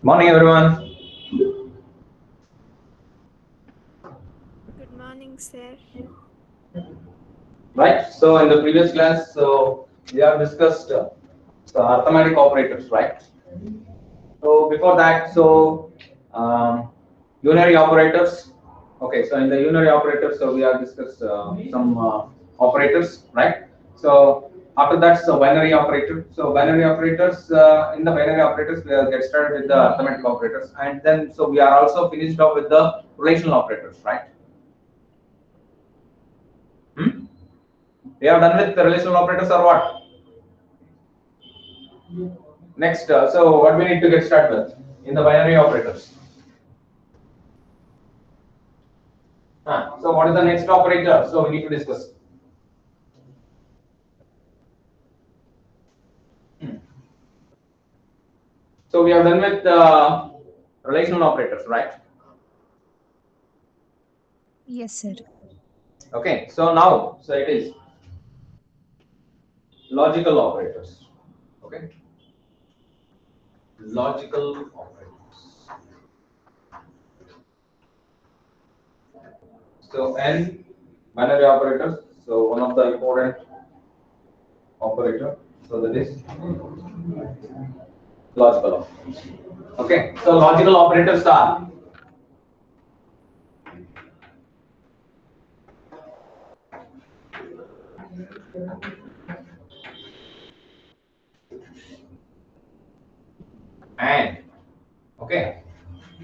Morning, everyone. Good morning, sir. Right. So, in the previous class, we have discussed the arithmetic operators, right? So, before that, unary operators. Okay. So, in the unary operators, we have discussed some operators, right? So, after that, binary operator. So, binary operators. In the binary operators, we will get started with the arithmetic operators, and then we are also finished off with the relational operators, right? Hmm? We have done with the relational operators or what? Next, what we need to get started with in the binary operators. So what is the next operator? So we need to discuss. Hmm. So we have done with relational operators, right? Yes, sir. Okay. So now, it is logical operators. Okay. Logical operators. So n binary operators. So one of the important operator. So that is logical operators. Okay. So logical operators are and, okay,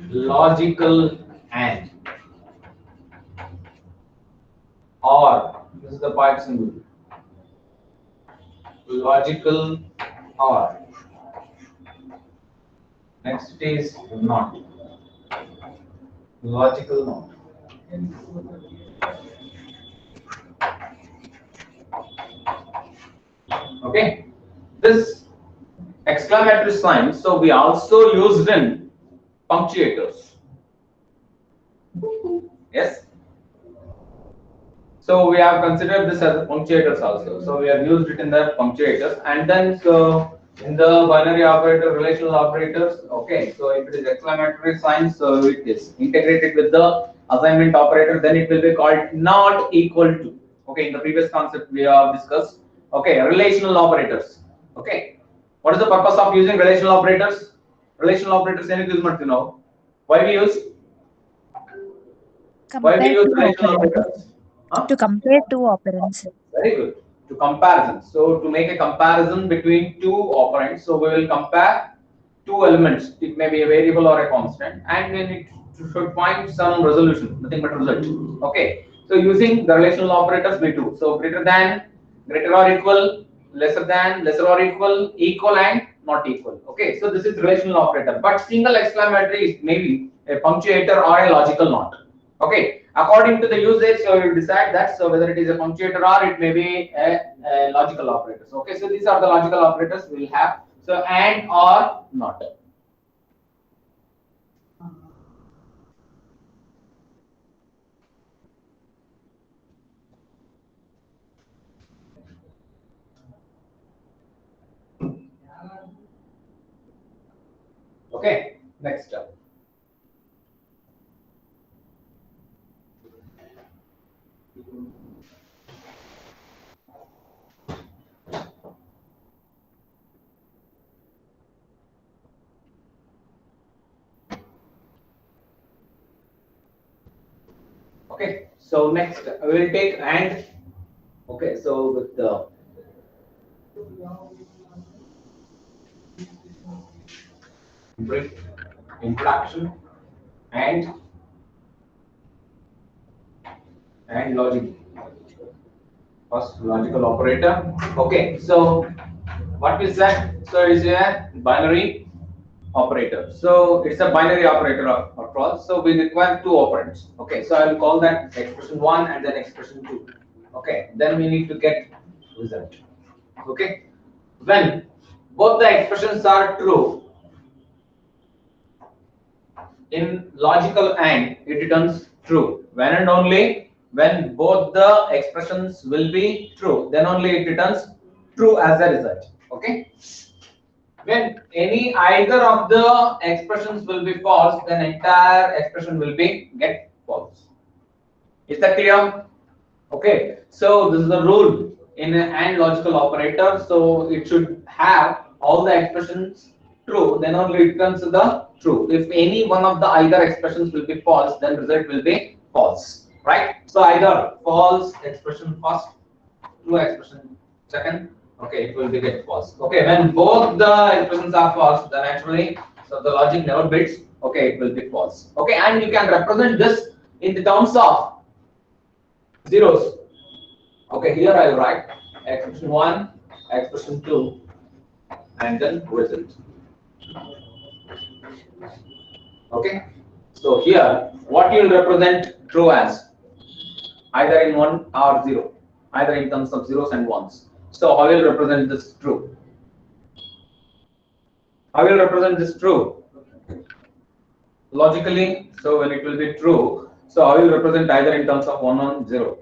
logical and, or, this is the pipe symbol, logical or, next is not, logical not. Okay, this exclamatory sign, so we also used in punctuators. Yes, so we have considered this as punctuators also. So we have used it in the punctuators, and then in the binary operator, relational operators. Okay, so if it is exclamatory sign, so it is integrated with the assignment operator. Then it will be called not equal to. Okay, in the previous concept we have discussed. Okay, relational operators. Okay, what is the purpose of using relational operators? Relational operators, any use you know? Why we use? Why we Compare use two relational operands. operators? Huh? To compare two operands. Very good. To comparison. So to make a comparison between two operands, so we will compare two elements. It may be a variable or a constant, and then it should find some resolution, nothing but result. Okay. So using the relational operators, we do. So greater or equal, lesser than, lesser or equal and not equal. Okay. So this is relational operator. But single exclamatory is maybe a punctuator or a logical not. Okay, according to the usage, so you decide that, so whether it is a punctuator or it may be a logical operators. Okay, so these are the logical operators we will have. So and or not. Okay, next up. Okay, so next we will take and. Okay, so with the brief introduction and logic. First logical operator. Okay, so what is that? So it's a binary operator. So it's a binary operator after all. So we require two operands. Okay, so I will call that expression one and then expression two. Okay, then we need to get result. Okay, when both the expressions are true in logical and, it returns true. When and only when both the expressions will be true, then only it returns true as a result. Okay. When any either of the expressions will be false, then entire expression will be get false. Is that clear? Okay, so this is the rule in an AND logical operator. So it should have all the expressions true, then only it returns the true. If any one of the either expressions will be false, then result will be false, right? So either false expression first, true expression second. Okay, it will be get false. Okay, when both the expressions are false, then actually, so the logic never bits. Okay, it will be false. Okay, and you can represent this in the terms of zeros. Okay, here I will write expression 1, expression 2, and then result. Okay, so here what you will represent true as either in 1 or 0, either in terms of zeros and ones. So how will represent this true? How will represent this true? Logically, so when it will be true, so I will represent either in terms of 1 or 0.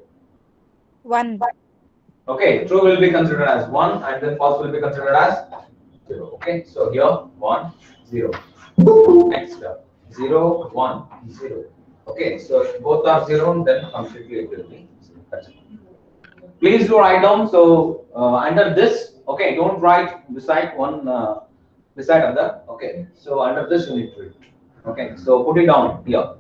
1. Okay, true will be considered as 1 and then false will be considered as 0. Okay, so here 1, 0. Next 0, 1, 0. Okay, so if both are 0, then completely it will be 0. That's it. Please do write down. So under this, okay, don't write beside one beside other. Okay, so under this you need to read. Okay, so put it down here.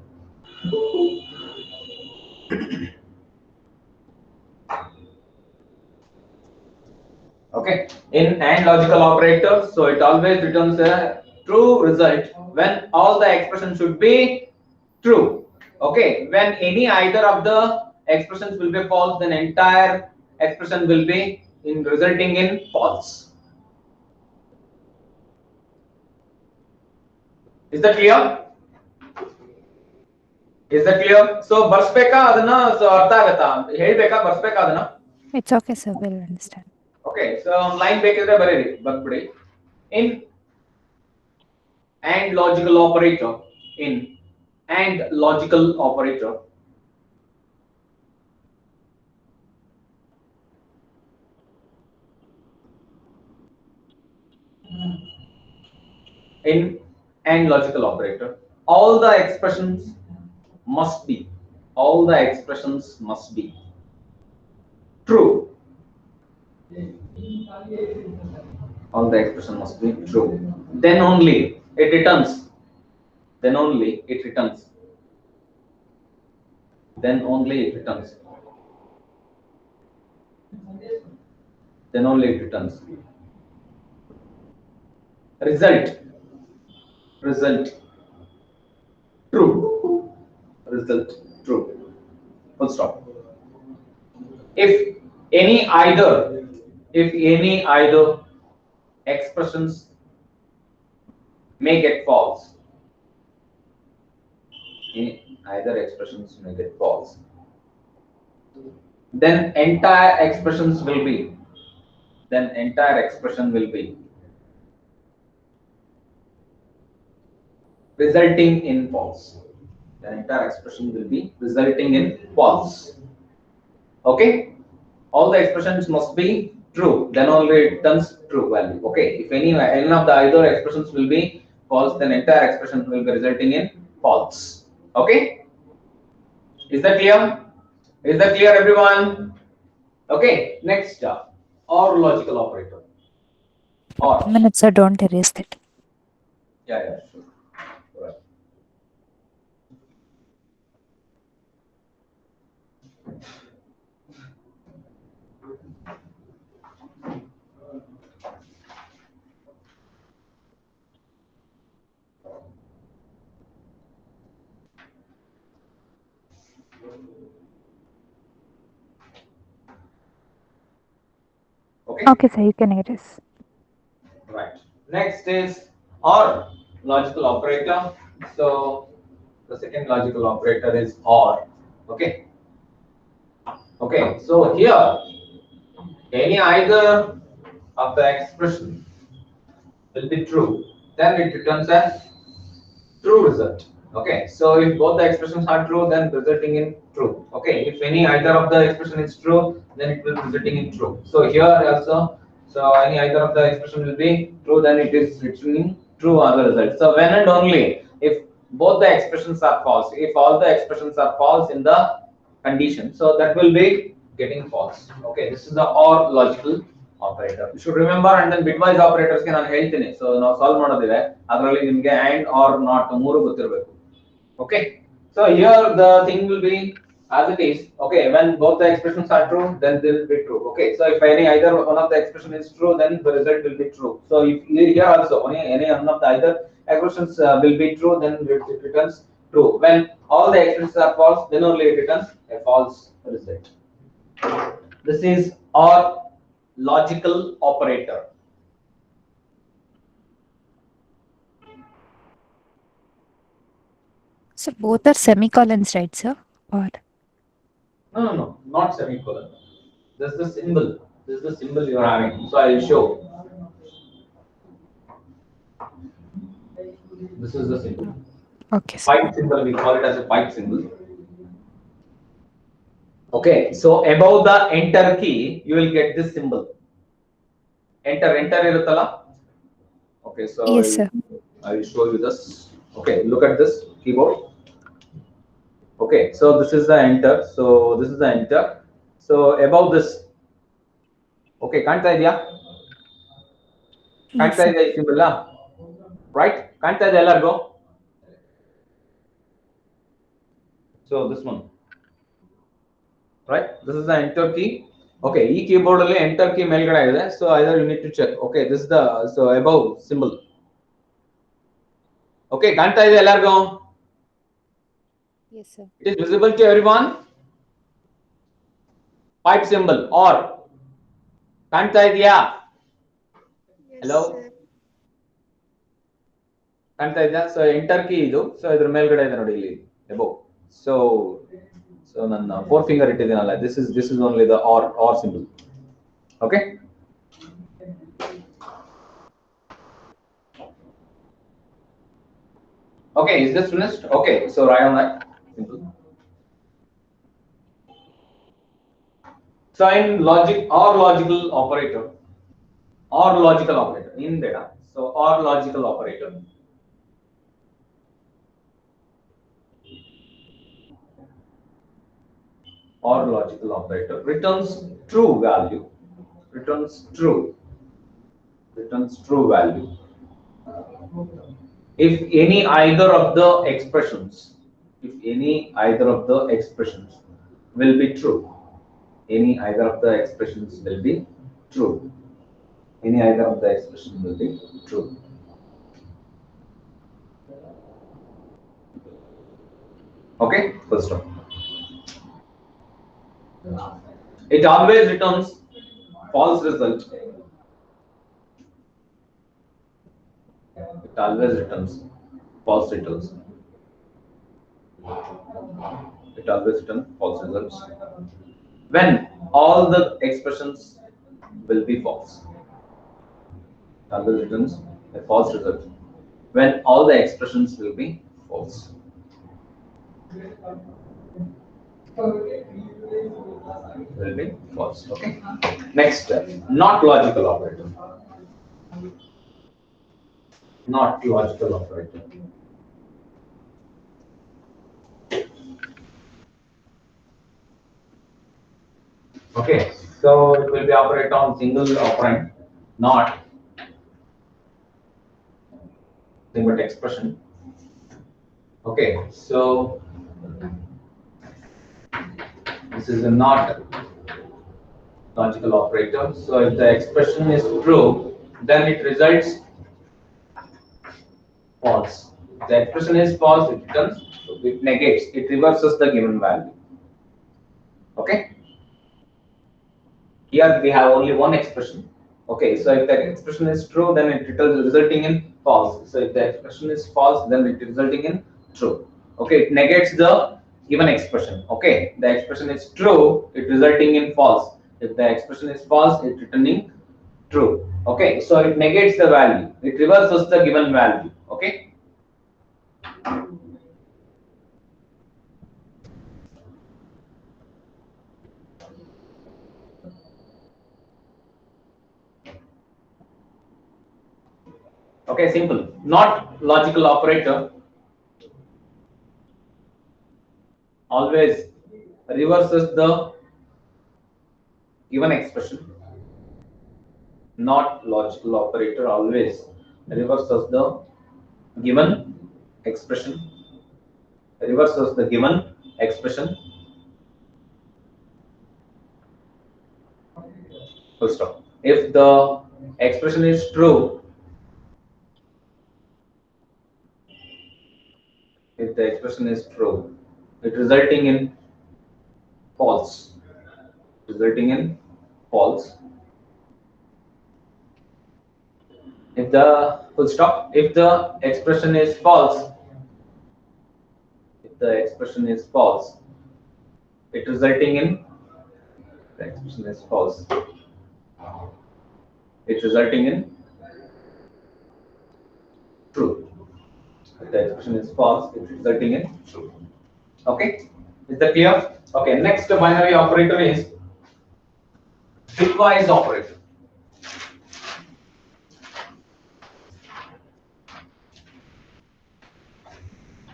Okay, in AND logical operator, so it always returns a true result when all the expressions should be true. Okay, when any either of the expressions will be false, then entire expression will be in resulting in false. Is that clear? Is that clear? So ಬರ್ಸ್ಬೇಕಾ ಅದನ್ನ so ಅರ್ಥ ಆಗತ್ತಾ ಹೇಳ್ಬೇಕಾ ಬರ್ಸ್ಬೇಕಾ ಅದನ್ನ It's okay, sir. We'll understand. Okay, so line ಬೇಕಿದ್ರೆ ಬರೀರಿ ಬರ್ಬಿಡಿ in AND logical operator in AND logical operator in AND logical operator all the expressions must be true. All the expression must be true, then only it returns then only it returns then only it returns then only it returns result true result true full stop. If any either expressions may get false, either expressions may get false, then entire expression will be resulting in false. The entire expression will be resulting in false. Okay, all the expressions must be true, then only it turns true value. Okay, if any of the either expressions will be false, then entire expression will be resulting in false. Okay, is that clear? Is that clear, everyone? Okay, next OR logical operator. OR. Minutes, sir. Don't erase that. Yeah, sure. Right. Okay, sir. You can erase. Right. Next is OR logical operator. So the second logical operator is OR. Okay. Okay. So here, any either of the expression will be true, then it returns a true result. Okay. So if both the expressions are true, then resulting in true. Okay. If any either of the expression is true, then it will resulting in true. So here also, So any either of the expression will be true, then it is returning true as a result. So when and only if both the expressions are false, if all the expressions are false in the condition, so that will be getting false. Okay, this is the OR logical operator. You should remember, and then bitwise operators can ಹೇಳ್ತೀನಿ. So ನಾವು solve ಮಾಡೋದಿದೆ, ಅದರಲ್ಲಿ ನಿಮಗೆ and or not ಮೂರು ಗೊತ್ತಿರಬೇಕು. Okay, so here the thing will be as it is. Okay, when both the expressions are true, then they will be true. Okay, so if any either one of the expression is true, then the result will be true. So if here also any one of the either expressions will be true, then it returns true. When all the expressions are false, then only it returns a false result. This is OR logical operator. So both are semicolons, right, sir? Or No, not semicolon. This is the symbol. This is the symbol you are having. So I will show. This is the symbol. okay, sir. Pipe symbol. We call it as a pipe symbol. Okay. So above the enter key, you will get this symbol. Enter iruttala. Okay. So Yes, sir. I will show you this. Okay. Look at this keyboard. Okay. So this is the enter. So this is the enter. So above this. Okay. ಕಾಣ್ತಾ ಇದೆಯಾ? Yes, ಕಾಣ್ತಾ sir. ಇದೆ ಈ symbol right? ಕಾಣ್ತಾ ಇದೆ ಎಲ್ಲರಿಗೂ? So this one, right? This is the enter key. Okay, ಈ keyboard ಅಲ್ಲಿ enter key ಮೇಲ್ಗಡೆ ಇದೆ. So either you need to check. Okay, this is the so above symbol. Okay, ಕಾಣ್ತಾ ಇದೆ ಎಲ್ಲರಿಗೂ? Yes, sir. It is visible to everyone. Pipe symbol or ಕಾಣ್ತಾ ಇದೆಯಾ? Yes, Hello? sir. ಕಾಣ್ತಾ ಇದೆಯಾ? So enter key ಇದು. So ಇದ್ರ ಮೇಲ್ಗಡೆ ಇದೆ ನೋಡಿ ಇಲ್ಲಿ above. So ನನ್ನ 4 finger ಇಟ್ಟಿದ್ದೀನಲ್ಲ, this is only the or symbol. Okay. Okay, is this finished? Okay, so write on that. Simple. So in logic or logical operator in data. So or logical operator. Or logical operator returns true value. Returns true value if any either of the expressions will be true. Any either of the expressions will be true. Any either of the expressions will be true. Okay, first one. It always returns false result. It always returns false returns. It always returns false results when all the expressions will be false. It always returns a false result when all the expressions will be false. Will be false. Okay. Next, not logical operator. Not logical operator. Okay, so it will be operate on single operand, not single expression. Okay, so this is a not logical operator. So if the expression is true, then it results false. If the expression is false, it returns, it negates, it reverses the given value. Okay. Here we have only one expression. Okay, so if the expression is true, then it returns resulting in false. So if the expression is false, then it resulting in true. Okay, it negates the given expression. Okay, the expression is true, it resulting in false. If the expression is false, it returning true. Okay, so it negates the value, it reverses the given value. Okay. Okay, simple. Not logical operator always reverses the given expression. Not logical operator always reverses the given expression. Reverses the given expression. Full stop. If the expression is true, if the expression is true, it resulting in false. Resulting in false. If the full stop. If the expression is false, if the expression is false, it resulting in the expression is false. It resulting in true. If the expression is false, it resulting in true. Okay, is that clear? Okay, next binary operator is bitwise operator.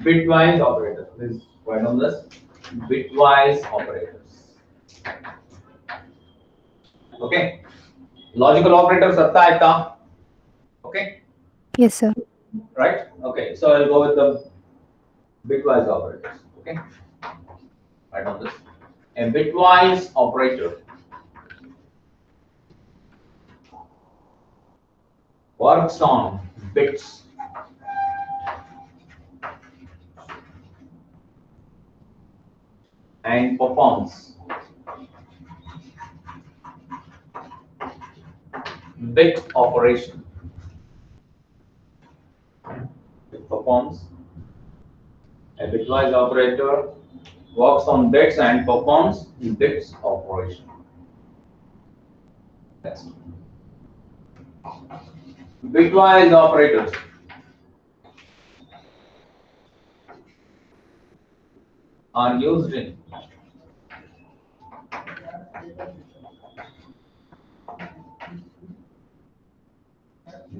Bitwise operator. Please write on this. Bitwise operators. Okay. Logical operators artha aita. Okay. Yes, sir. Right. Okay. So I'll go with the bitwise operators. Okay. Write on this. A bitwise operator works on bits and performs bit operation. It performs a bitwise operator works on bits and performs bits operation. Next. Bitwise operators are used in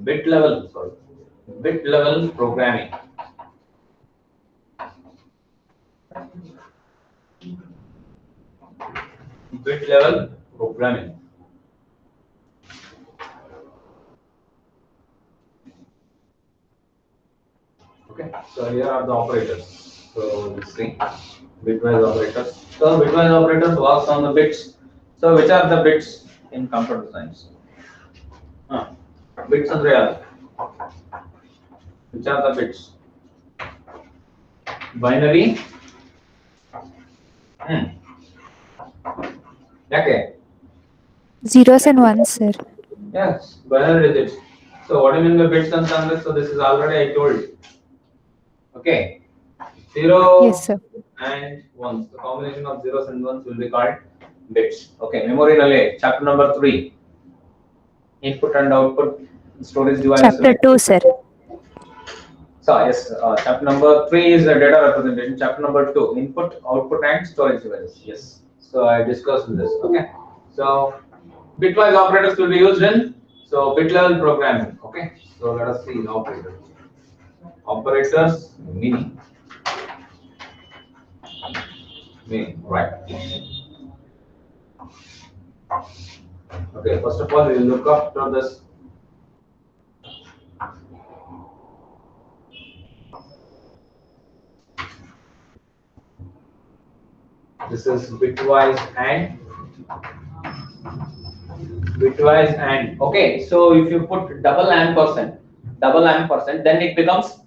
bit level programming. Bit level programming. Okay, so here are the operators. So let's see bitwise operators. So bitwise operators works on the bits. So which are the bits in computer science? Bits and real. Which are the bits? Binary. Okay. Zeros and ones, sir. Yes, binary digits. So what do you mean by bits and numbers? So this is already I told. Okay. 0 Yes, sir. and 1s. The combination of zeros and ones will be called bits. Okay. Memory relay. Chapter number 3. Input and output storage device. Chapter 2, sir. So yes, chapter number 3 is the data representation. Chapter number 2, input, output, and storage devices. Yes. So I discussed this. Okay. So bitwise operators will be used in bit level programming. Okay. So let us see the operators. Operators meaning right. Okay. First of all, we will look after this. This is bitwise and okay. So if you put double ampersand, then it becomes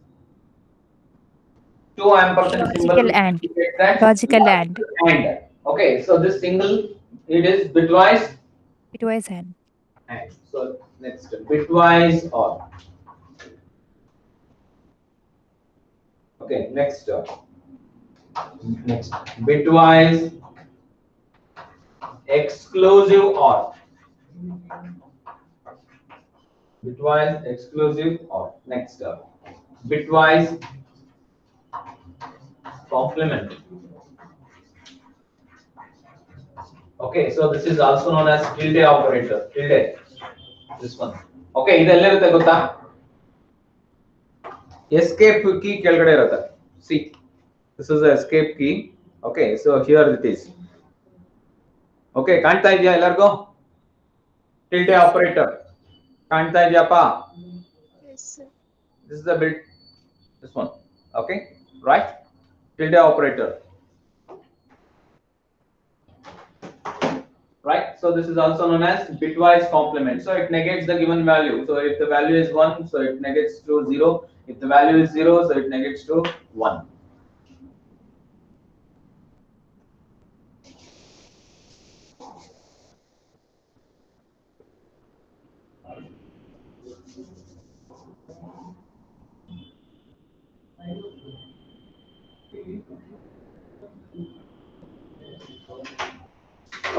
2 ampersand symbol. Logical and. Logical and. And okay, so this single it is bitwise Bitwise and. and. So next bitwise or. Okay, next bitwise exclusive or. Bitwise exclusive or. Next bitwise complement. Okay, so this is also known as tilde operator. Tilde. This one. Okay, ಇದೆಲ್ಲ ಇರುತ್ತೆ ಗೊತ್ತಾ? escape key ಕೆಳಗಡೆ ಇರುತ್ತೆ. See, this is the escape key. Okay, so here it is. Okay, ಕಾಣ್ತಾ ಇದೆಯಾ ಎಲ್ಲರಿಗೂ? tilde operator ಕಾಣ್ತಾ ಇದೆಯಪ್ಪ? Yes, sir. This is the bit, this one. Okay, right? tilde operator. Right, so this is also known as bitwise complement. So it negates the given value. So if the value is 1, so it negates to 0. If the value is 0, so it negates to 1.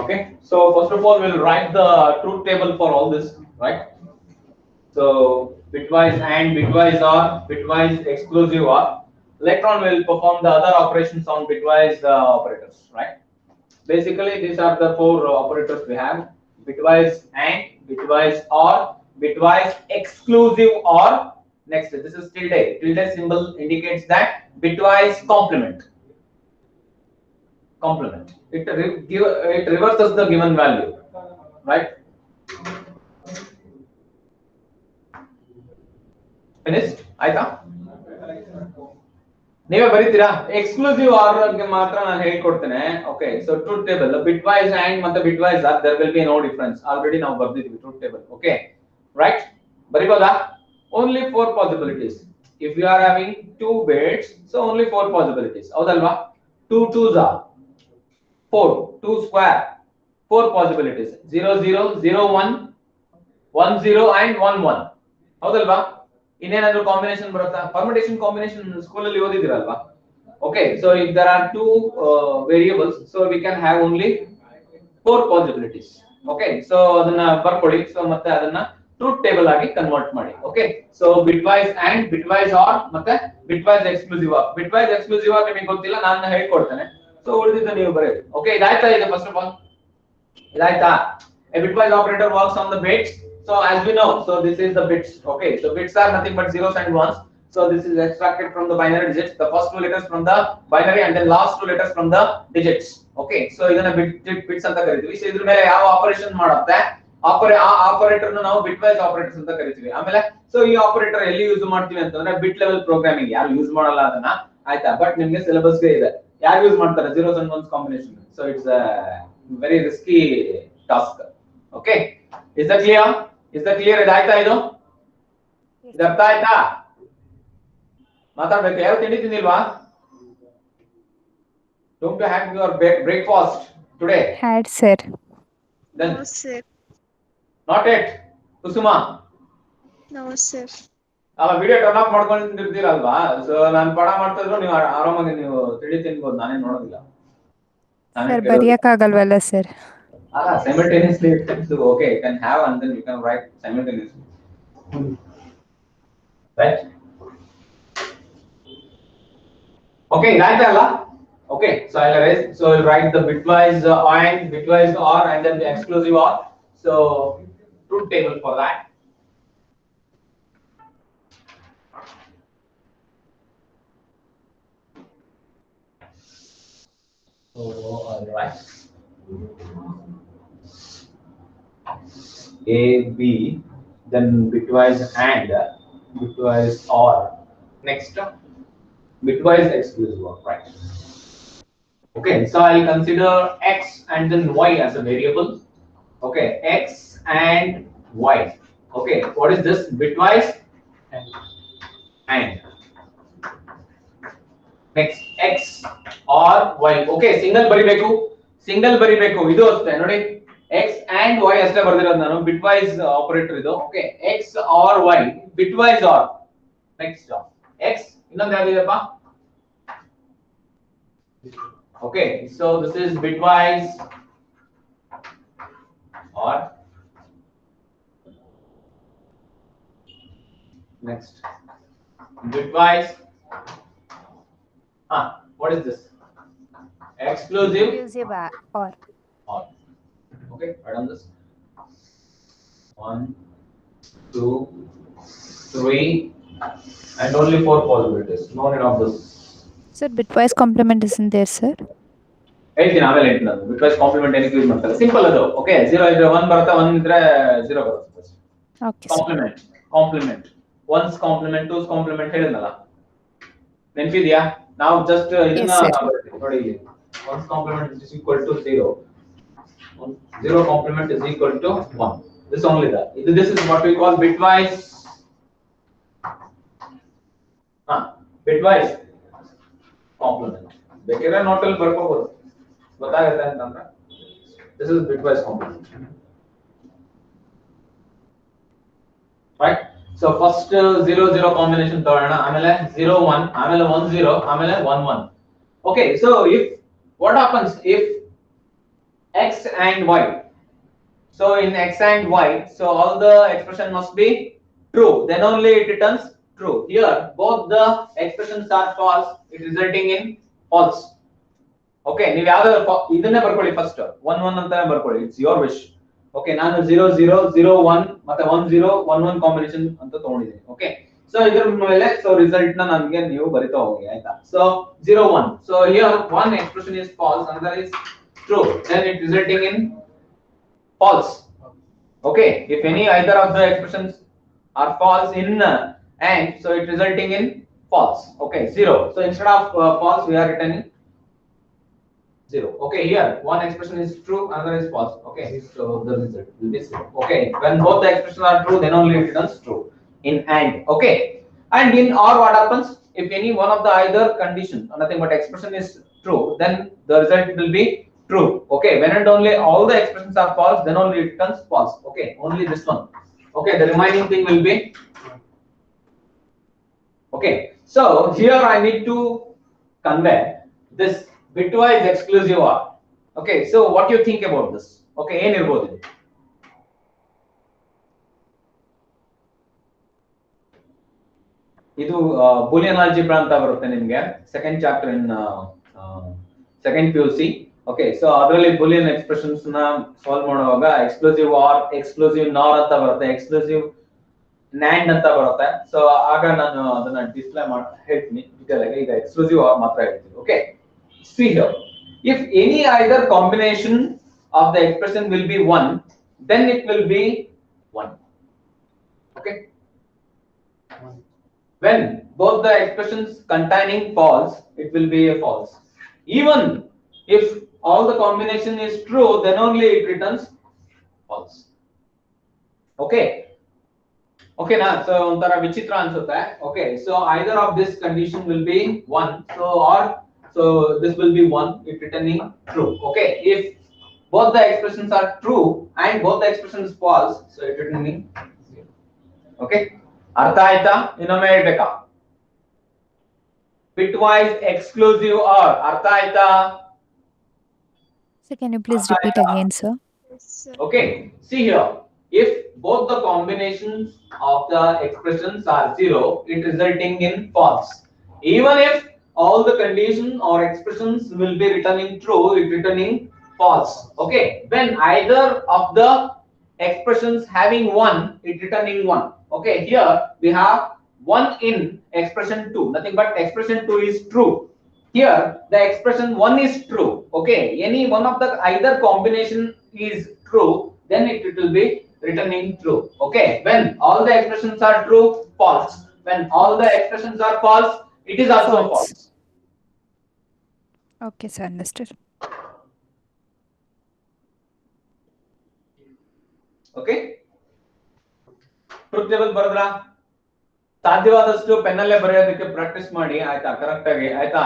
Okay, so first of all we'll write the truth table for all this, right? So bitwise and bitwise or bitwise exclusive or. Later on we'll perform the other operations on bitwise operators, right? Basically these are the four operators we have: bitwise and, bitwise or, bitwise exclusive or. Next, this is tilde. Tilde symbol indicates that bitwise complement. Complement. It reverses the given value, right? Finished? ಆಯ್ತಾ? ನೀವೇ ಬರೀತೀರಾ? Exclusive R ಗೆ ಮಾತ್ರ ನಾನು ಹೇಳ್ಕೊಡ್ತೇನೆ. Okay, so truth table bitwise and ಮತ್ತೆ bitwise or there will be no difference. Already ನಾವು ಬರ್ದಿದ್ವಿ truth table. Okay, right? ಬರಿಬೋದಾ? Only 4 possibilities. If you are having 2 bits, so only 4 possibilities. ಹೌದಲ್ವಾ? 2 2s are 4, 2 square, 4 possibilities. 0 0 0 1 1 0 and 1 1. ಹೌದಲ್ವಾ? ಇನ್ನೇನಾದ್ರೂ combination ಬರುತ್ತಾ? Permutation combination school ಅಲ್ಲಿ ಓದಿದಿರಲ್ವಾ? Okay, so if there are 2 variables, so we can have only 4 possibilities. Okay, so ಅದನ್ನ ಬರ್ಕೊಳ್ಳಿ. So ಮತ್ತೆ ಅದನ್ನ ಟ್ರೂತ್ ಟೇಬಲ್ ಆಗಿ ಕನ್ವರ್ಟ್ ಮಾಡಿ. Okay, so bitwise and, bitwise or ಮತ್ತೆ bitwise exclusive or. Bitwise exclusive or ನಿಮಗೆ ಗೊತ್ತಿಲ್ಲ, ನಾನು ಹೇಳ್ಕೊಡ್ತೇನೆ. ಸೊ ಉಳಿದಿದ್ದ ನೀವು ಬರೆಯಿರಿ. ಓಕೆ, ಇದಾಯ್ತಾ? ಈಗ ಫಸ್ಟ್ ಆಫ್ ಆಲ್ ಇದಾಯ್ತಾ? A bitwise operator works on the bits. So as we know, so this is the bits. Okay, so bits are nothing but zeros and ones. So this is extracted from the binary digits, the first 2 letters from the binary and then last 2 letters from the digits. Okay, so ಇದನ್ನ bits ಅಂತ ಕರೀತೀವಿ. So ಇದ್ರ ಮೇಲೆ ಯಾವ operation ಮಾಡುತ್ತೆ, operator ನಾವು bitwise operators ಅಂತ ಕರೀತೀವಿ. ಆಮೇಲೆ ಸೊ ಈ ಆಪರೇಟರ್ ಎಲ್ಲಿ ಯೂಸ್ ಮಾಡ್ತೀವಿ ಅಂತಂದ್ರೆ ಬಿಟ್ ಲೆವೆಲ್ ಪ್ರೋಗ್ರಾಮಿಂಗ್. ಯಾರು ಯೂಸ್ ಮಾಡಲ್ಲ ಅದನ್ನ, ಆಯ್ತಾ? ಬಟ್ ನಿಮಗೆ ಸಿಲೆಬಸ್ ಗೆ ಇದೆ. ಯಾರು ಯೂಸ್ ಮಾಡ್ತಾರೆ? zeros and ones combination. So it's a very risky task. Okay, is that clear? Is that clear? ಇದಾಯ್ತಾ? ಇದು ಇದು ಅರ್ಥ ಆಯ್ತಾ? ಮಾತಾಡ್ಬೇಕು. ಯಾವ ತಿಂಡಿ ತಿಂದಿಲ್ವಾ? Don't you have your breakfast today? Had, sir. Then No, sir. not yet. Kusuma, No, sir. ಅಲ್ಲ video turn off ಮಾಡ್ಕೊಂಡಿರ್ತೀರಲ್ವಾ? So ನಾನು ಪಾಠ ಮಾಡ್ತಾ ಇದ್ರು ನೀವು ಆರಾಮಾಗಿ ನೀವು ತಿಂಡಿ ತಿನ್ಬೋದು, ನಾನೇ ನೋಡೋದಿಲ್ಲ. Sir, ಬರೆಯಕ್ಕಾಗಲ್ವಲ್ಲ sir? Simultaneously you can do. Okay, you can have and then you can write simultaneously. Right? Okay, right Allah. Okay, so I'll erase. So I'll write the bitwise and, bitwise or, and then the exclusive or. So truth table for that. So all right. A, B, then bitwise and, bitwise or. Next, bitwise exclusive or, right? Okay, so I'll consider x and then y as a variable. Okay, x and y. Okay, what is this? Bitwise and. Next, x or y. Okay, single ಬರಿಬೇಕು, single ಬರಿಬೇಕು. ಇದು ಅಷ್ಟೇ ನೋಡಿ, x and y ಅಷ್ಟೇ ಬರ್ದಿರೋದು ನಾನು. bitwise operator ಇದು. Okay, x or y, bitwise or. Next x, ಇನ್ನೊಂದು ಯಾವ್ದಿದೆಪ್ಪ? Okay, so this is bitwise or. Next, bitwise. What is this? Exclusive Exclusive or. or. Okay, write on this. 1 2 3 and only 4 possibilities. No need of this. Sir, bitwise complement isn't there, sir? ಹೇಳ್ತೀನಿ ಆಮೇಲೆ ಹೇಳ್ತೀನಿ ನಾನು ಬಿಟ್ವೈಸ್ compliment ಏನಕ್ಕೆ use ಮಾಡ್ತಾರೆ simple ಅದು okay 0 ಇದ್ರೆ 1 ಬರುತ್ತೆ 1 ಇದ್ರೆ 0 ಬರುತ್ತೆ Okay, sir. Complement one's complement two's complement ಹೇಳಿದ್ನಲ್ಲ ನೆನಪಿದ್ಯಾ ನಾವು ಜಸ್ಟ್ ಇದನ್ನ Yes, sir. ನೋಡಿ one's complement is equal to 0 0 complement is equal to 1 this only that this is what we call bitwise bitwise complement ಬೇಕಿದ್ರೆ ನೋಟ್ ಅಲ್ಲಿ ಬರ್ಕೋಬಹುದು ಗೊತ್ತಾಗುತ್ತೆ ಅಂತಂದ್ರೆ this is bitwise complement right so first 0 0 combination ತಗೊಳ್ಳೋಣ ಆಮೇಲೆ 0 1 ಆಮೇಲೆ 1 0 ಆಮೇಲೆ 1 1 okay so if what happens if x and y so in x and y so all the expression must be true then only it returns true here both the expressions are false it resulting in false okay ನೀವು ಯಾವುದು ಇದನ್ನೇ ಬರ್ಕೊಳ್ಳಿ first 1 1 ಅಂತಾನೆ ಬರ್ಕೊಳ್ಳಿ it's your wish okay ನಾನು 0 0 0 1 ಮತ್ತೆ 1 0 1 1 combination ಅಂತ ತಗೊಂಡಿದ್ದೀನಿ okay so ಇದರ ಮೇಲೆ so result ನ ನನಗೆ ನೀವು ಬರಿತಾ ಹೋಗಿ ಆಯ್ತಾ so 0 1 so here one expression is false another is true then it resulting in false okay if any either of the expressions are false in and so it resulting in false okay 0 so instead of false we are returning 0 okay here one expression is true another is false okay so the result will be 0 okay when both the expressions are true then only it returns true in and okay and in or what happens if any one of the either condition nothing but expression is true then the result will be true okay when and only all the expressions are false then only it returns false okay only this one okay the remaining thing will be okay so here I need to convey this bitwise exclusive or okay so what do you think about this okay ಏನು ಇರಬಹುದು ಇದು ಇದು Boolean algebra ಅಂತ ಬರುತ್ತೆ ನಿಮಗೆ second chapter in second PUC okay so ಅದರಲ್ಲಿ Boolean expressions ನ solve ಮಾಡುವಾಗ ಎಕ್ಸ್ಕ್ಲೂಸಿವ್ ಆರ್ ಎಕ್ಸ್ಕ್ಲೂಸಿವ್ ನಾರ್ ಅಂತ ಬರುತ್ತೆ ಎಕ್ಸ್ಕ್ಲೂಸಿವ್ NAND ಅಂತ ಬರುತ್ತೆ ಸೊ ಆಗ ನಾನು ಅದನ್ನ ಡಿಸ್ಪ್ಲೇ ಮಾಡಿ ಹೇಳ್ತೀನಿ ಡೀಟೇಲ್ ಆಗಿ ಈಗ ಎಕ್ಸ್ಕ್ಲೂಸಿವ್ ಆರ್ ಮಾತ್ರ ಹೇಳ್ತೀನಿ okay see here if any either combination of the expression will be 1 then it will be 1 okay when both the expressions containing false it will be a false even if all the combination is true then only it returns false okay okay na so ontara vichitra ansutta okay so either of this condition will be 1 so or so this will be 1 it returning true okay if both the expressions are true and both the expressions false so it returning 0 okay artha aita inome helbeka bitwise exclusive or artha aita So can you please repeat again, sir? Yes, sir. okay see here if both the combinations of the expressions are 0 it resulting in false even if all the condition or expressions will be returning true it returning false okay when either of the expressions having 1 it returning 1 okay here we have 1 in expression 2 nothing but expression 2 is true here the expression 1 is true okay any one of the either combination is true then it will be returning true okay when all the expressions are true false when all the expressions are false it is also false Okay, sir, understood. okay truth table ಬರದ್ರಾ ಸಾಧ್ಯವಾದಷ್ಟು pen ಅಲ್ಲೇ ಬರೆಯೋದಕ್ಕೆ practice ಮಾಡಿ ಆಯ್ತಾ correct ಆಗಿ ಆಯ್ತಾ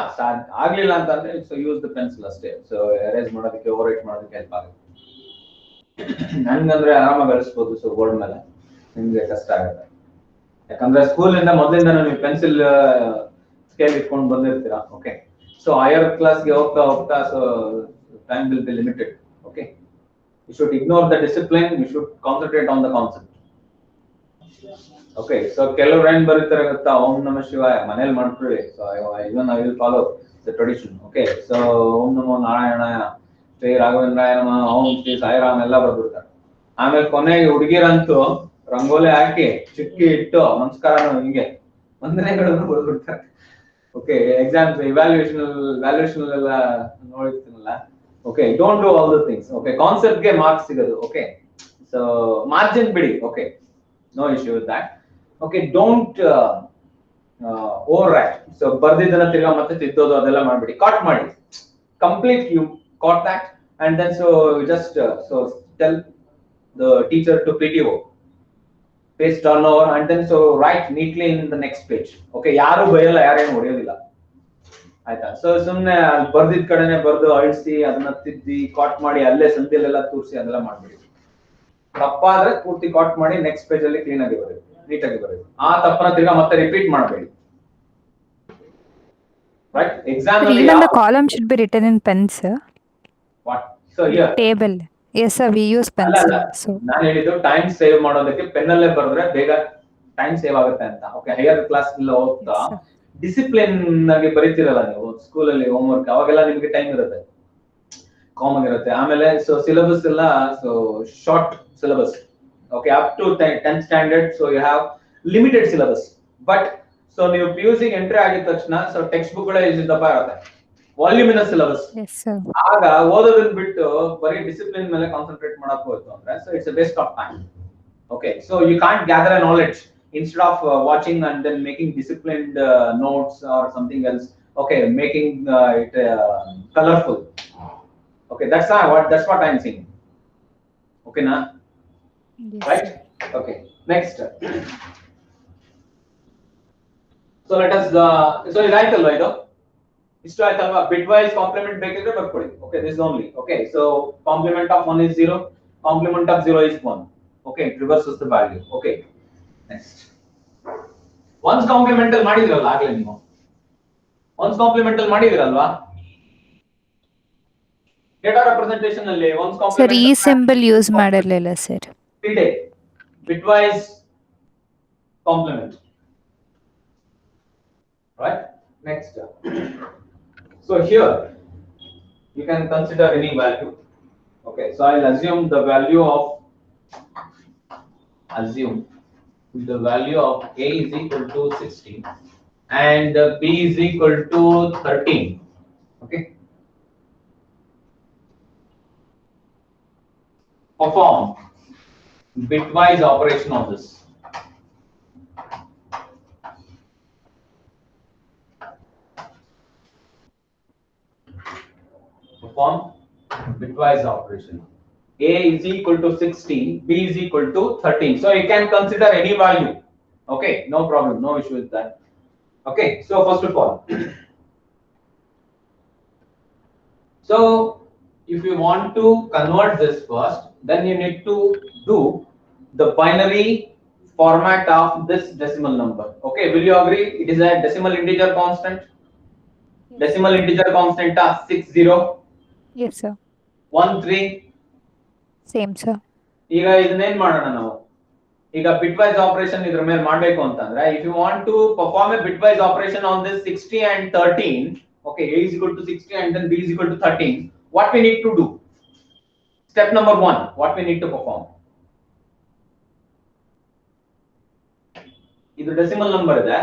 ಆಗ್ಲಿಲ್ಲ ಅಂತಂದ್ರೆ so use the pencil ಅಷ್ಟೇ ಸೊ ಎರೇಸ್ ಮಾಡೋದಕ್ಕೆ ಓವರ್ ರೈಟ್ ಮಾಡೋದಕ್ಕೆ ಹೆಲ್ಪ್ ಆಗುತ್ತೆ ನನ್ಗಂದ್ರೆ ಆರಾಮಾಗಿ ಅಳಿಸ್ಬೋದು ಸೊ ಬೋರ್ಡ್ ಮೇಲೆ ನಿಮ್ಗೆ ಕಷ್ಟ ಆಗುತ್ತೆ ಯಾಕಂದ್ರೆ ಸ್ಕೂಲ್ ಇಂದ ಮೊದಲಿಂದ ನೀವು ಪೆನ್ಸಿಲ್ ಸ್ಕೇಲ್ ಇಟ್ಕೊಂಡು ಬಂದಿರ್ತೀರಾ ಓಕೆ ಸೊ ಹೈಯರ್ ಕ್ಲಾಸ್ಗೆ ಹೋಗ್ತಾ ಹೋಗ್ತಾ so time will be limited okay you should ignore the discipline you should concentrate on the concept okay so ಕೆಲವರು ಏನ್ ಬರೀತಾರೆ ಗೊತ್ತಾ ಓಂ ನಮಃ ಶಿವಾಯ ಮನೇಲಿ ಮಾಡ್ಕೊಳ್ಳಿ so even I will follow the tradition okay so ಓಂ ನಮೋ ನಾರಾಯಣಾಯ ಶ್ರೀ ರಾಘವೇಂದ್ರಾಯ ನಮಃ ಓಂ ಶ್ರೀ ಸಾಯಿರಾಮ್ ಎಲ್ಲ ಬರ್ಬಿಡ್ತಾರೆ ಆಮೇಲೆ ಕೊನೆಗೆ ಹುಡುಗಿರಂತೂ ರಂಗೋಲಿ ಹಾಕಿ ಚಿಕ್ಕಿ ಇಟ್ಟು ನಮಸ್ಕಾರ ಹಿಂಗೆ ವಂದನೆಗಳನ್ನು ಕೊಡ್ಬಿಡ್ತಾರೆ. ಓಕೆ, ಎಕ್ಸಾಮ್ಸ್ ವ್ಯಾಲ್ಯೂಯೇಷನ್ ಎಲ್ಲ ನೋಡಿರ್ತೀನಲ್ಲ. Okay, don't do all the things. Okay, concept ಗೆ ಮಾರ್ಕ್ಸ್ ಸಿಗೋದು. ಓಕೆ, ಸೊ ಮಾರ್ಜಿನ್ ಬಿಡಿ. Okay, no issue with that. Okay, don't overwrite. So ಬರ್ದಿದ್ದನ್ನ ತಿರ್ಗಾ ಮತ್ತೆ ತಿದ್ದೋದು ಅದೆಲ್ಲ ಮಾಡ್ಬಿಡಿ. ಕಾಟ್ ಮಾಡಿ, complete you cut that, and then so just so tell the teacher to PTO page turnover, and then so write neatly in the next page. Okay, ಯಾರು ಬೈಯಲ್ಲ, ಯಾರೇನು ಹೊಡೆಯೋದಿಲ್ಲ, ಆಯ್ತಾ? So ಸುಮ್ನೆ ಅಲ್ಲಿ ಬರ್ದಿದ್ ಕಡೆನೆ ಬರ್ದು ಅಳಿಸಿ ಅದನ್ನ ತಿದ್ದಿ ಕಾಟ್ ಮಾಡಿ ಅಲ್ಲೇ ಸಂಧಿಯಲ್ಲೆಲ್ಲ ತೂರಿಸಿ ಅದೆಲ್ಲ ಮಾಡ್ಬಿಡಿ. ತಪ್ಪಾದ್ರೆ ಪೂರ್ತಿ ಕಾಟ್ ಮಾಡಿ ನೆಕ್ಸ್ಟ್ ಪೇಜ್ ಅಲ್ಲಿ ಕ್ಲೀನ್ ಆಗಿ ಬರೆದು, ನೀಟಾಗಿ ಬರೆದು. ಆ ತಪ್ಪನ ತಿರ್ಗಾ ಮತ್ತೆ ರಿಪೀಟ್ ಮಾಡಬೇಡಿ. ರೈಟ್? ಎಕ್ಸಾಮ್ ಅಲ್ಲಿ Even the column should be written in pen, sir. what? So here Table. Yes, sir. We use ಅಲ್ಲ pencil. ಅಲ್ಲ, So ನಾನು ಹೇಳಿದ್ದು ಟೈಮ್ ಸೇವ್ ಮಾಡೋದಕ್ಕೆ ಪೆನ್ನಲ್ಲೇ ಬರೆದ್ರೆ ಬೇಗ ಟೈಮ್ ಸೇವ್ ಆಗುತ್ತೆ ಅಂತ. ಓಕೆ, ಹೈಯರ್ ಕ್ಲಾಸ್ ಎಲ್ಲ ಓದ್ತಾ Yes, sir. ಡಿಸಿಪ್ಲಿನ್ ಆಗಿ ಬರೀತಿರಲ್ಲ ನೀವು ಸ್ಕೂಲಲ್ಲಿ ಹೋಮ್ವರ್ಕ್, ಅವಾಗೆಲ್ಲ ನಿಮಗೆ ಟೈಮ್ ಇರುತ್ತೆ, ಕಾಮನ್ ಇರುತ್ತೆ. ಆಮೇಲೆ ಸೊ ಸಿಲೆಬಸ್ ಎಲ್ಲ so short syllabus. Okay, up to 10th standard. So you have limited syllabus. But so ನೀವು PUC ಎಂಟ್ರಿ ಆಗಿದ ತಕ್ಷಣ ಸೊ ಟೆಕ್ಸ್ಟ್ ಬುಕ್ ಗಳೇ ದಪ್ಪ ಇರುತ್ತೆ, ವಾಲ್ಯೂಮಿನಸ್ ಸಿಲೆಬಸ್. yes, sir. ಆಗ ಓದೋದನ್ನ ಬಿಟ್ಟು ಬರೀ ಡಿಸಿಪ್ಲಿನ್ ಮೇಲೆ ಕಾನ್ಸಂಟ್ರೇಟ್ ಮಾಡಕ್ ಹೋಯ್ತು ಅಂದ್ರೆ so it's a waste of time. Okay, so you can't gather a knowledge instead of watching and then making disciplined notes or something else. Okay, making it colorful. Okay, that's what I'm saying. Okay na? Yes, Right? sir. Okay, next. So let us so idaಯ್ತು ಅಲ್ವಾ ಇದು? ಇಷ್ಟು ಆಯ್ತಲ್ವಾ? bitwise complement ಬೇಕಿದ್ರೆ ಬರ್ಕೊಳ್ಳಿ. Okay, this is only. Okay, so complement of 1 is 0, complement of 0 is 1. Okay, it reverses the value. Okay, next. Once complemental ಮಾಡಿದಿರಲ್ಲ ಆಗ್ಲೇ ನೀವು, once complemental ಮಾಡಿದಿರಲ್ವಾ data representation ಅಲ್ಲಿ once Sir, complemental ಈ symbol use ಮಾಡಿರಲಿಲ್ಲ sir. bitwise complement. Right? Next. So here you can consider any value. Okay, so I'll assume the value of A is equal to 60 and B is equal to 13. Okay, perform bitwise operation on this. Perform bitwise operation. A is equal to 60, B is equal to 13. So you can consider any value. Okay, no problem, no issue with that. Okay, so first of all, so if you want to convert this first, then you need to do the binary format of this decimal number. Okay, will you agree it is a decimal integer constant? Decimal integer constant are 60, Yes, sir. 13. Same, sir. ಈಗ ಇದನ್ನೇನ್ ಮಾಡೋಣ ನಾವು? ಈಗ bitwise operation ಇದ್ರ ಮೇಲೆ ಮಾಡಬೇಕು ಅಂತಂದ್ರೆ if you want to perform a bitwise operation on this 60 and 13, okay, A is equal to 60 and then B is equal to 13, what we need to do? Step number 1, what we need to perform? ಇದು decimal number ಇದೆ.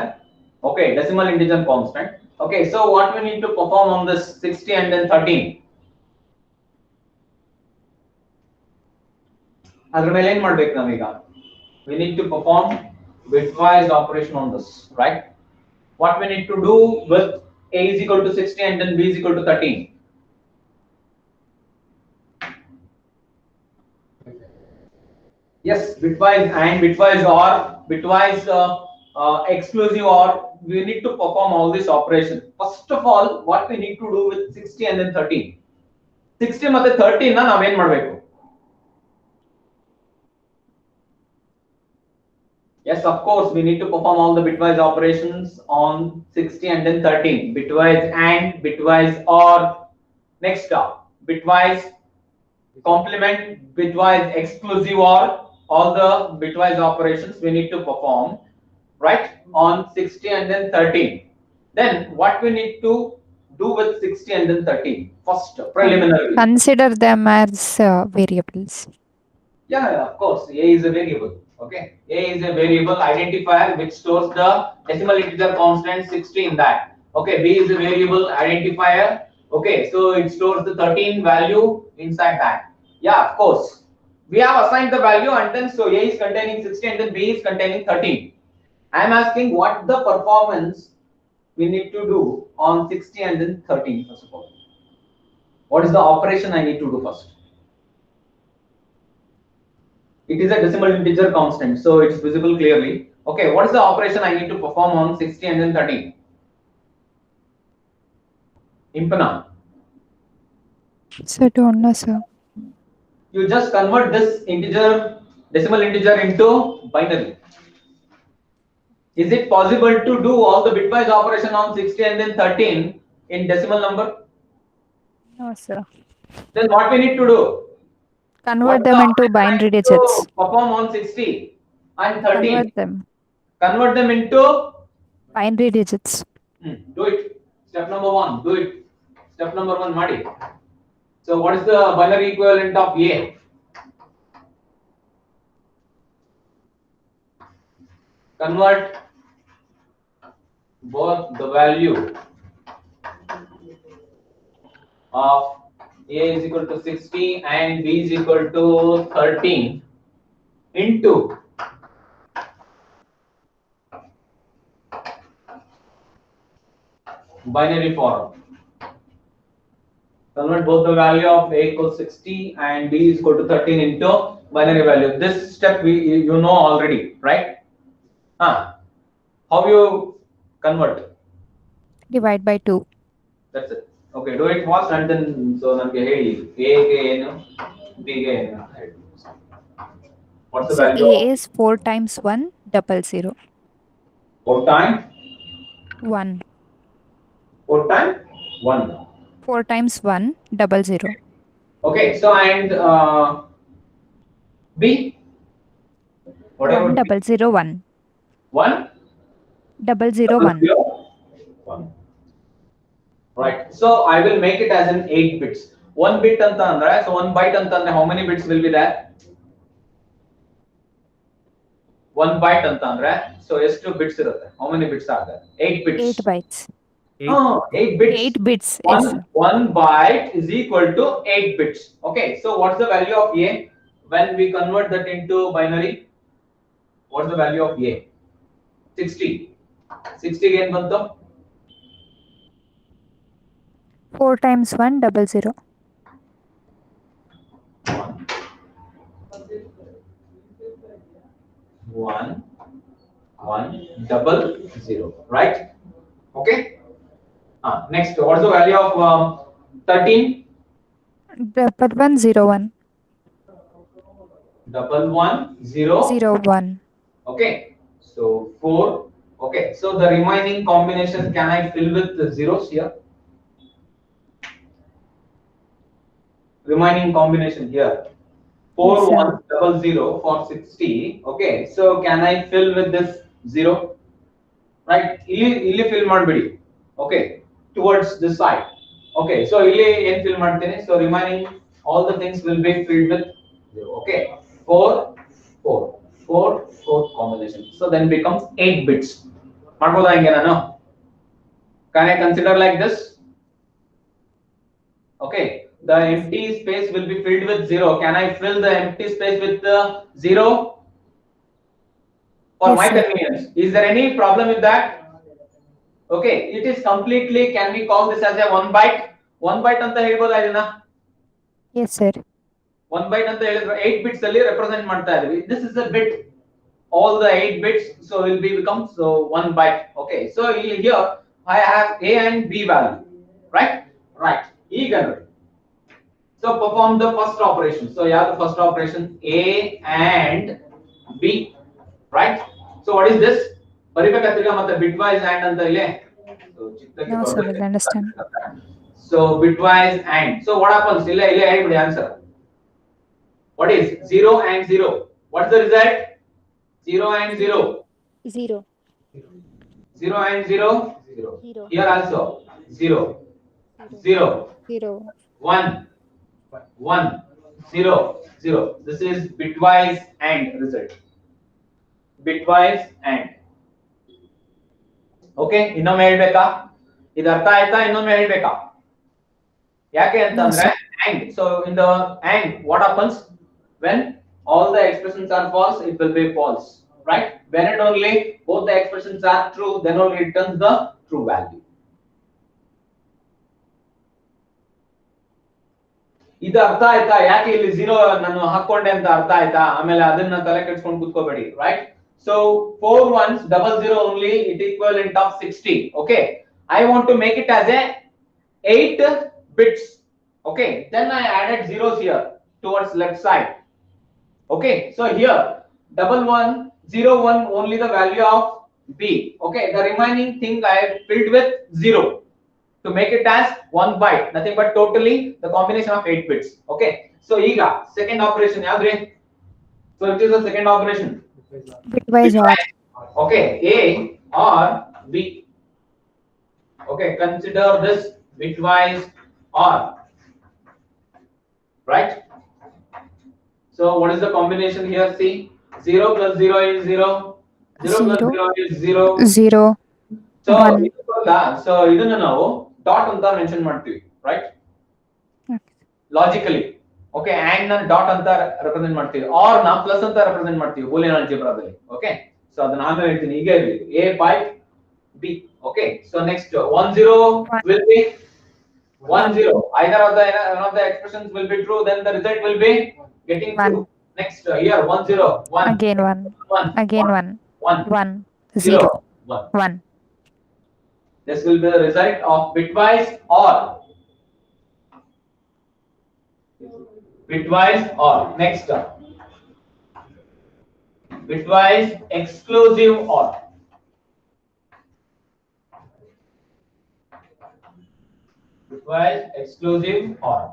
Okay, decimal integer constant. Okay, so what we need to perform on this 60 and then 13? ಅದರ ಮೇಲೆ ಏನು ಮಾಡಬೇಕು ನಾವೀಗ? We need to perform bitwise operation on this, right? What we need to do with A is equal to 60 and then B is equal to 13? Yes, bitwise and bitwise or bitwise exclusive, or we need to perform all this operation. First of all, what we need to do with 60 and then 13? 60 ಮತ್ತೆ 13 ನ ನಾವೇನ್ ಮಾಡಬೇಕು? Yes, of course, we need to perform all the bitwise operations on 60 and then 13. Bitwise and bitwise or. Next up, bitwise complement, bitwise exclusive or, all the bitwise operations we need to perform, right, on 60 and then 13. Then what we need to do with 60 and then 13? First, preliminary. Consider them as variables. Yeah, of course, A is a variable. Okay, A is a variable identifier which stores the decimal integer constant 60 in that. Okay, B is a variable identifier. Okay, so it stores the 13 value inside that. Yeah, of course, we have assigned the value, and then so A is containing 60 and then B is containing 13. I am asking what the performance we need to do on 60 and then 13 first of all. What is the operation I need to do first? It is a decimal integer constant, so it's visible clearly. Okay, what is the operation I need to perform on 60 and then 13? Impana, Sir, don't know, sir. you just convert this integer, decimal integer into binary. Is it possible to do all the bitwise operation on 60 and then 13 in decimal number? No, sir. Then what we need to do? Convert What them the into operation I binary need to digits. perform on 60 and 13? Convert them. Convert them into Binary digits. do it. Step number 1, do it. Step number 1, Madi. So what is the binary equivalent of A? Convert both the value of A is equal to 60 and B is equal to 13 into binary form. Convert both the value of A equals 60 and B is equal to 13 into binary value. This step you know already, right? How you convert? Divide by 2. That's it. Okay, do it fast and then so namge heli A ke enu B ke enu. What's the So value A of is 4 times 1, 00. 4 times 1. 4 times 1? 4 times 1, 00. Okay, so and B, whatever 1, B. 001. 1 001. 1. Right. So I will make it as an 8 bits. 1 bit anta andre, so 1 byte anta andre, how many bits will be there? 1 byte anta andre, so ಎಷ್ಟು bits irutte? How many bits are there? 8 bits. 8 bytes. 8 bits. 8 bits. Yes, sir. One byte is equal to 8 bits. Okay, so what's the value of A when we convert that into binary? What's the value of A? 60. 60 again bantu? 4 times 1, 00. 1 1 00, right? Okay. Next, what's the value of 13? 1101. 1101. Okay, so 4. Okay, so the remaining combination can I fill with the zeros here? Remaining combination here. 4100 for 60. Okay, so can I fill with this 0? Right? Illi fill madbidi. Okay, towards this side. Okay, so illi en fill madtene. So remaining all the things will be filled with 0. Okay, 4 combination. So then becomes 8 bits. Madboda hingena no? Can I consider like this? Okay, the empty space will be filled with 0. Can I fill the empty space with the 0? For Yes, my sir. convenience. Is there any problem with that? Okay, it is completely, can we call this as a 1 byte? 1 byte anta helboda idina? Yes, sir. 1 byte anta helidre 8 bits alli represent ಮಾಡ್ತಾ ಇದೀವಿ. This is a bit, all the 8 bits, so will be become so 1 byte. Okay, so here I have A and B value, right? Right. Eager. So perform the first operation. So yeah, the first operation A and B, right? So what is this? Baribekattiga matte bitwise and anta ile. So chittaki No, sir, will understand. So bitwise and. So what happens? Ille helibidi answer. What is 0 and 0? What's the result? 0 and 0. 0. 0 and 0. 0. Here also 0. 0. 0. 1. 1. 0. 0. This is bitwise and result. bitwise and. Okay, ಇನ್ನೊಮ್ಮೆ ಹೇಳ್ಬೇಕಾ? ಇದು ಅರ್ಥ ಆಯ್ತಾ? ಇನ್ನೊಮ್ಮೆ ಹೇಳ್ಬೇಕಾ? ಯಾಕೆ ಅಂತಂದ್ರೆ and, so in the and what happens when all the expressions are false, it will be false, right? When and only both the expressions are true, then only it returns the true value. ಇದು ಅರ್ಥ ಆಯ್ತಾ? ಯಾಕೆ ಇಲ್ಲಿ 0 ನಾನು ಹಾಕೊಂಡೆ ಅಂತ ಅರ್ಥ ಆಯ್ತಾ? ಆಮೇಲೆ ಅದನ್ನ ತಲೆ ಕೆಡಿಸ್ಕೊಂಡು ಕೂತ್ಕೋಬೇಡಿ, right? So 4 ones 00 only, it equivalent of 60. Okay, I want to make it as a 8 bits. Okay, then I added zeros here towards left side. Okay, so here 1101 only the value of b. Okay, the remaining thing I filled with 0 to make it as 1 byte, nothing but totally the combination of 8 bits. Okay, so iga second operation yadre. So it is the second operation, bitwise OR. Okay, a or b. Okay, consider this bitwise OR, right? So what is the combination here? See, 0 plus 0 is 0, 0 plus 0 is 0, 0 so 1. so ಇದನ್ನ ನಾವು dot ಅಂತ mention ಮಾಡ್ತೀವಿ, right? Logically. Okay, and ನ dot ಅಂತ represent ಮಾಡ್ತೀವಿ, or ನ plus ಅಂತ represent ಮಾಡ್ತೀವಿ ಬೂಲಿಯನ್ ಆಲ್ಜಿಬ್ರಾದಲ್ಲಿ. ಓಕೆ, ಸೊ ಅದನ್ನ ಆಮೇಲೆ ಹೇಳ್ತೀನಿ, ಈಗ ಇರಲಿ a by b. Okay, so next 1 0 will be 1 0, either of the one of the expressions will be true, then the result will be getting true. Next here 1 0 1 again 1 again 1 1 1 0 1. This will be the result of bitwise OR. Bitwise OR. Next bitwise exclusive OR. Bitwise exclusive OR.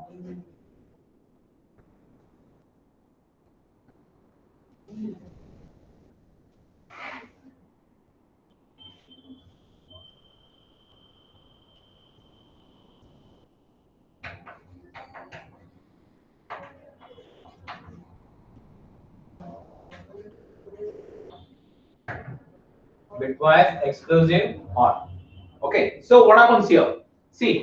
Bitwise exclusive OR. Okay, so what happens here? See,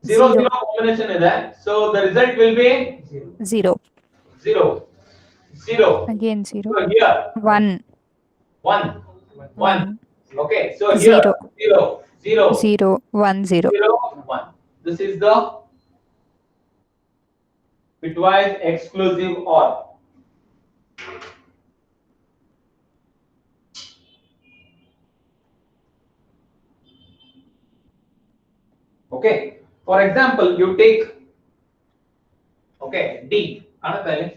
0 0 combination is there, so the result will be 0 0 0 again 0 so here 1 1 1. Okay, so here 0 0 0 0 1 0. 0 1. This is the bitwise exclusive OR. Okay, for example, you take, okay, D ಕಾಣುತ್ತಾ ಇಲ್ಲಿ?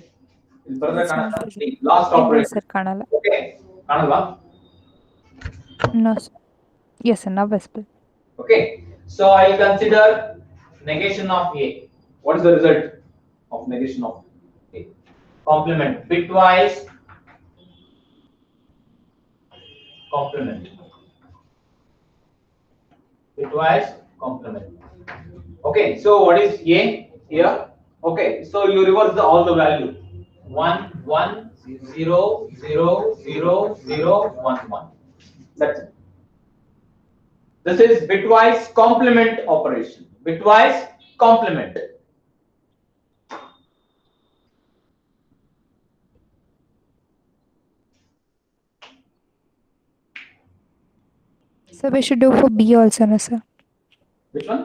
ಇಲ್ಲಿ ಬರೆದ್ರೆ ಕಾಣುತ್ತಾ? D last operation. Sir ಕಾಣಲ್ಲ. Okay, ಕಾಣಲ್ವಾ? No sir. Yes sir, now visible. Okay, so I'll consider negation of A. What is the result of negation of A? Complement, bitwise complement, bitwise complement. Okay, so what is A here? Okay, so you reverse all the value, 1 1 0 0 0 0 1 1. That's it. This is bitwise complement operation. Bitwise complement. So we should do for B also, no sir. Which one?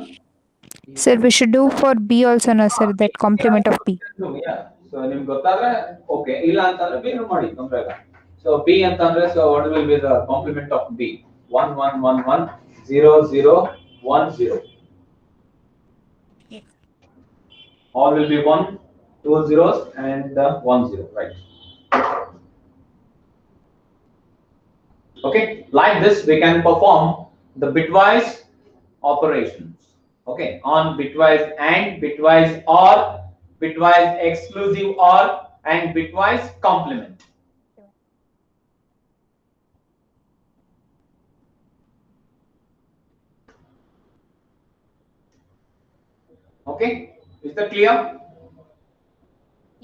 Sir, we should do for B also, no sir, that complement of B. Yeah. So ನಿಮಗೆ ಗೊತ್ತಾದ್ರೆ okay, ಇಲ್ಲ ಅಂತಂದ್ರೆ B ಮಾಡಿ ತೊಂದ್ರೆ ಇಲ್ಲ. So B ಅಂತಂದ್ರೆ, so what will be the complement of B? 1 1 1 1 0 0 1 0. Yes. All will be 1, 2 zeros and 1 0, right? Okay, like this we can perform the bitwise operations. Okay, on bitwise and, bitwise OR, bitwise exclusive OR, and bitwise complement. Okay, is that clear?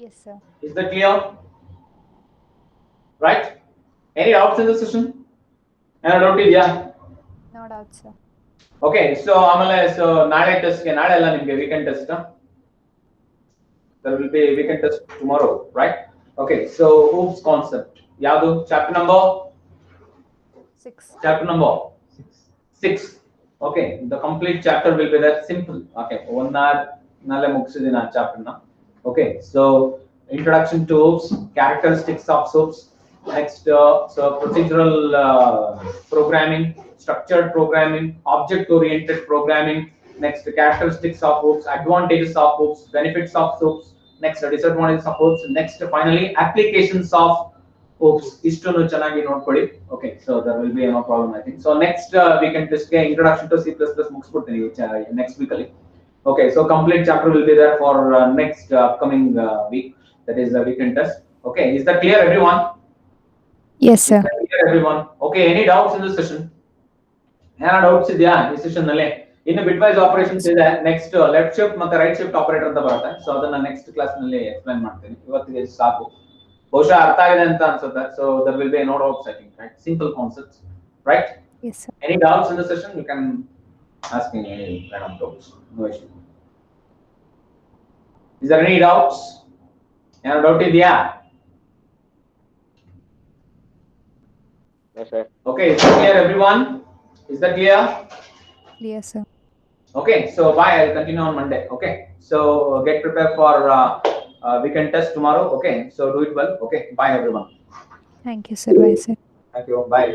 Yes sir. Is that clear? Right? Any doubts in the session? Any doubt idea? No doubt, sir. Okay, so ಆಮೇಲೆ so ನಾಳೆ test ಗೆ ನಾಳೆ ಅಲ್ಲ ನಿಮಗೆ weekend test. There will be a weekend test tomorrow, right? Okay, so OOPS concept. ಯಾವುದು chapter number? 6. Chapter number 6. Okay, the complete chapter will be that simple. Okay, 1 hour nalle mugisidina chapter na. Okay, so introduction to OOPS, characteristics of OOPS. Next, so procedural programming, structured programming, object-oriented programming. Next, characteristics of OOPS, advantages of OOPS, benefits of OOPS. Next, disadvantages of OOPS. Next, finally, applications of OOPS. Ishtonu chanagi nodkoli. Okay, so there will be no problem, I think. So next we can test introduction to C++ mugisidtini next week ali. Okay, so complete chapter will be there for next upcoming week. That is the weekend test. Okay, is that clear, everyone? Yes, sir. Clear, everyone? Okay, any doubts in this session? Any doubts idya ಈ session ನಲ್ಲಿ? ಇನ್ನು bitwise operations ಇದೆ. Next left shift ಮತ್ತೆ right shift operator ಅಂತ ಬರುತ್ತೆ. So ಅದನ್ನ next class ನಲ್ಲಿ explain ಮಾಡ್ತೀನಿ. ಇವತ್ತಿಗೆ ಸಾಕು. ಬಹುಶಃ ಅರ್ಥ ಆಗಿದೆ ಅಂತ ಅನ್ಸುತ್ತೆ. So there will be no doubts, I think, right? Simple concepts, right? Yes, sir. Any doubts in the session? You can ask me any kind of doubts. No issue. Is there any doubts? Any doubt idya? Yes, sir. Okay, is that clear, everyone? Is that clear? Yes, sir. Okay, so bye. I'll continue on Monday. Okay, so get prepared for weekend test tomorrow. Okay, so do it well. Okay, bye, everyone. Thank you, sir. Bye, sir. Thank you. Bye.